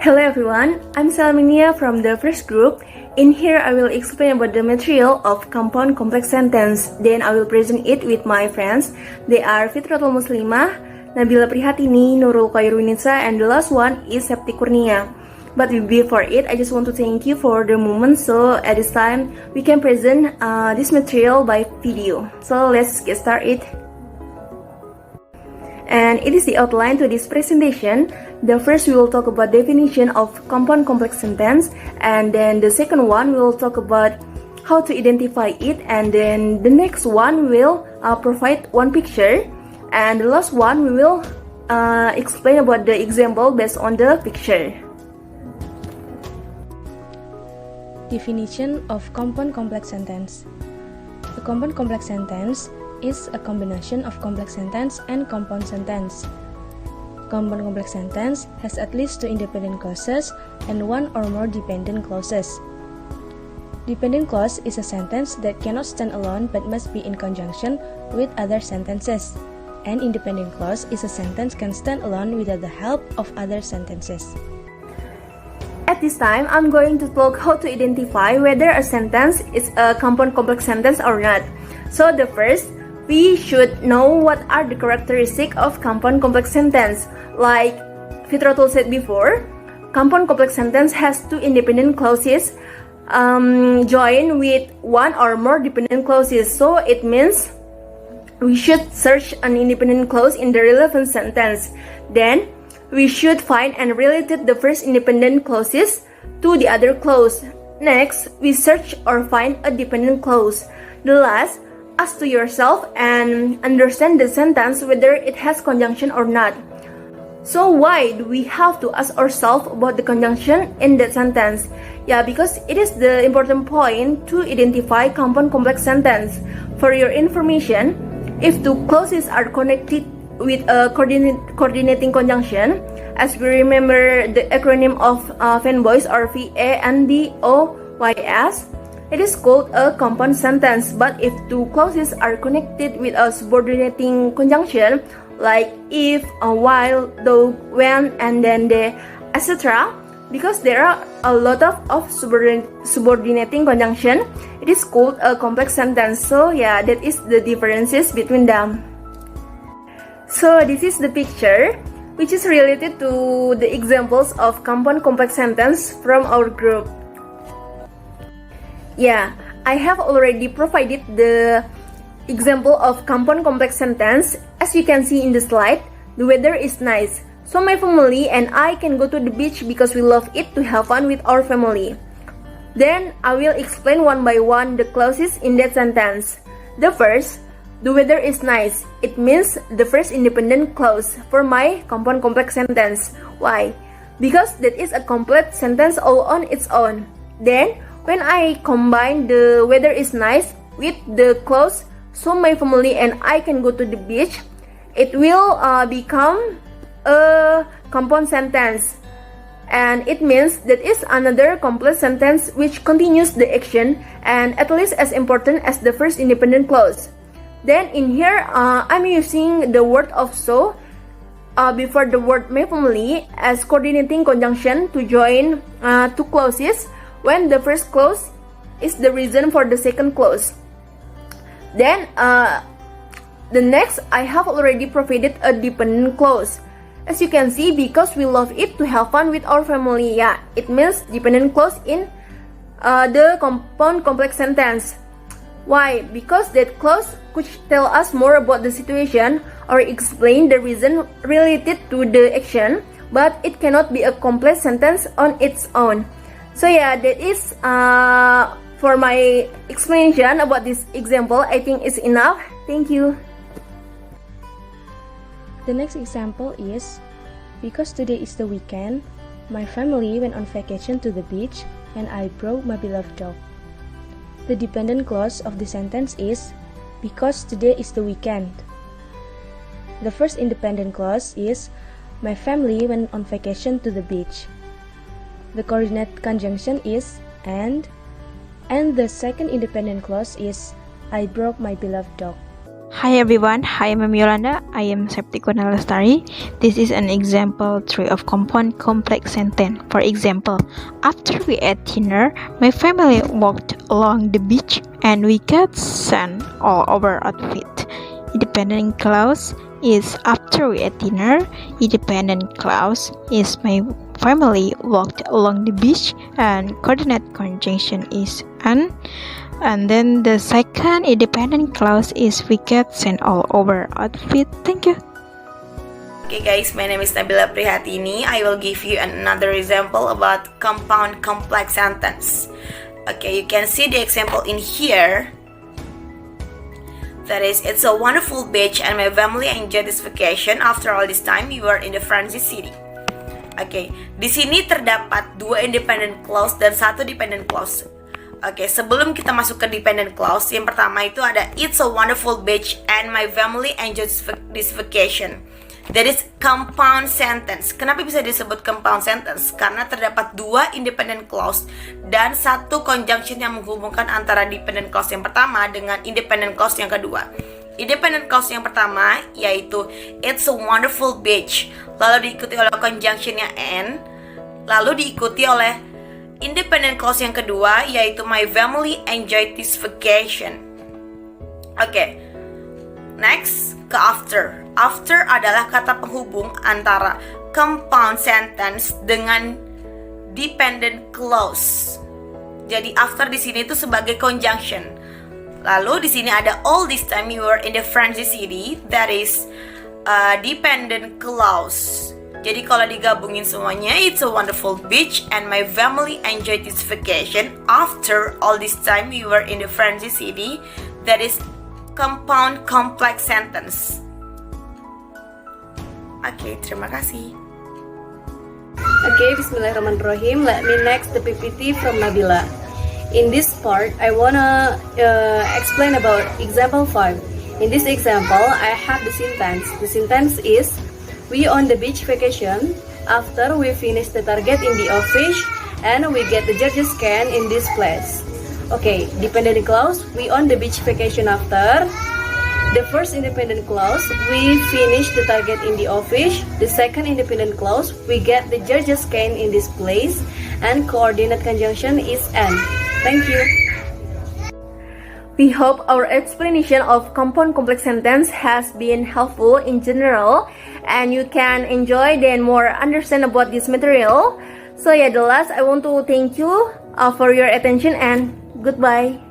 Hello everyone, I'm Salminia from the first group. In here I will explain about the material of compound complex sentence. Then I will present it with my friends. They are Fitratul Muslimah, Nabila Prihatini, Nurul Khairunisa, and the last one is Septi Kurnia. But before it, I just want to thank you for the moment. So at this time, we can present this material by video. So let's get started. And it is the outline to this presentation. The first we will talk about definition of compound complex sentence, and then the second one we will talk about how to identify it, and then the next one will provide one picture, and the last one we will explain about the example based on the picture. Definition of compound complex sentence. A compound complex sentence is a combination of complex sentence and compound sentence. Compound complex sentence has at least two independent clauses and one or more dependent clauses. Dependent clause is a sentence that cannot stand alone but must be in conjunction with other sentences. An independent clause is a sentence can stand alone without the help of other sentences. At this time, I'm going to talk how to identify whether a sentence is a compound complex sentence or not. So the first, we should know what are the characteristics of compound complex sentence. Like Fitratul said before, compound complex sentence has two independent clauses joined with one or more dependent clauses. So it means we should search an independent clause in the relevant sentence. Then we should find and relate the first independent clauses to the other clause. Next, we search or find a dependent clause. The last, ask to yourself and understand the sentence whether it has conjunction or not. So why do we have to ask ourselves about the conjunction in that sentence? Yeah, because it is the important point to identify compound complex sentence. For your information, if two clauses are connected with a coordinating conjunction, as we remember the acronym of fanboys or VANDOYS, it is called a compound sentence. But if two clauses are connected with a subordinating conjunction, like if, while, though, when, and then the, etc., because there are a lot of subordinating conjunction, it is called a complex sentence. So yeah, that is the differences between them. So this is the picture, which is related to the examples of compound complex sentence from our group. Yeah, I have already provided the example of compound complex sentence. As you can see in the slide, the weather is nice. So my family and I can go to the beach because we love it to have fun with our family. Then I will explain one by one the clauses in that sentence. The first, the weather is nice. It means the first independent clause for my compound complex sentence. Why? Because that is a complete sentence all on its own. Then, when I combine the weather is nice with the clause, so my family and I can go to the beach, it will become a compound sentence. And it means that is another complete sentence which continues the action and at least as important as the first independent clause. Then in here, I'm using the word of so before the word my family as coordinating conjunction to join two clauses when the first clause is the reason for the second clause. Then the next, I have already provided a dependent clause. As you can see, because we love it to have fun with our family, yeah, it means dependent clause in the compound complex sentence. Why? Because that clause could tell us more about the situation or explain the reason related to the action, but it cannot be a complete sentence on its own. So yeah, that is for my explanation about this example. I think is enough. Thank you. The next example is, because today is the weekend, my family went on vacation to the beach and I brought my beloved dog. The dependent clause of the sentence is, because today is the weekend. The first independent clause is, my family went on vacation to the beach. The coordinate conjunction is and the second independent clause is, I brought my beloved dog. Hi everyone, hi, I'm Yolanda. I am Septikona Lestari. This is an example 3 of compound complex sentence. For example, after we ate dinner, my family walked along the beach and we got sand all over our feet. Independent clause is after we ate dinner. Independent clause is my family walked along the beach, and coordinate conjunction is and then the second independent clause is we get sand all over our feet. Thank you. Okay guys, my name is Nabila Prihatini. I will give you another example about compound complex sentence. Okay, you can see the example in here. That is, it's a wonderful beach and my family enjoyed this vacation. After all this time, we were in the Francis city. Oke, di sini terdapat 2 independent clause dan 1 dependent clause. Oke, sebelum kita masuk ke dependent clause, yang pertama itu ada it's a wonderful beach and my family enjoyed this vacation. That is compound sentence. Kenapa bisa disebut compound sentence? Karena terdapat 2 independent clause dan 1 conjunction yang menghubungkan antara dependent clause yang pertama dengan independent clause yang kedua. Independent clause yang pertama yaitu it's a wonderful beach, lalu diikuti oleh conjunctionnya and, lalu diikuti oleh independent clause yang kedua yaitu my family enjoyed this vacation. Oke, next ke after. After adalah kata penghubung antara compound sentence dengan dependent clause. Jadi after di sini itu sebagai conjunction. Lalu di sini ada all this time you were in the Francis city, that is dependent clause. Jadi kalau digabungin semuanya, it's a wonderful beach and my family enjoyed this vacation. After all this time we were in the Francis city, that is compound complex sentence. Oke, terima kasih. Okay, Bismillahirrahmanirrahim. Let me next the PPT from Nabila. In this part, I wanna explain about example 5. In this example, I have the sentence. The sentence is, we on the beach vacation after we finish the target in the office and we get the judges scan in this place. Okay, dependent clause, we on the beach vacation after. The first independent clause, we finish the target in the office. The second independent clause, we get the judges scan in this place. And coordinate conjunction is and. Thank you. We hope our explanation of compound complex sentence has been helpful in general and you can enjoy and more understand about this material. So yeah, the last I want to thank you for your attention and goodbye.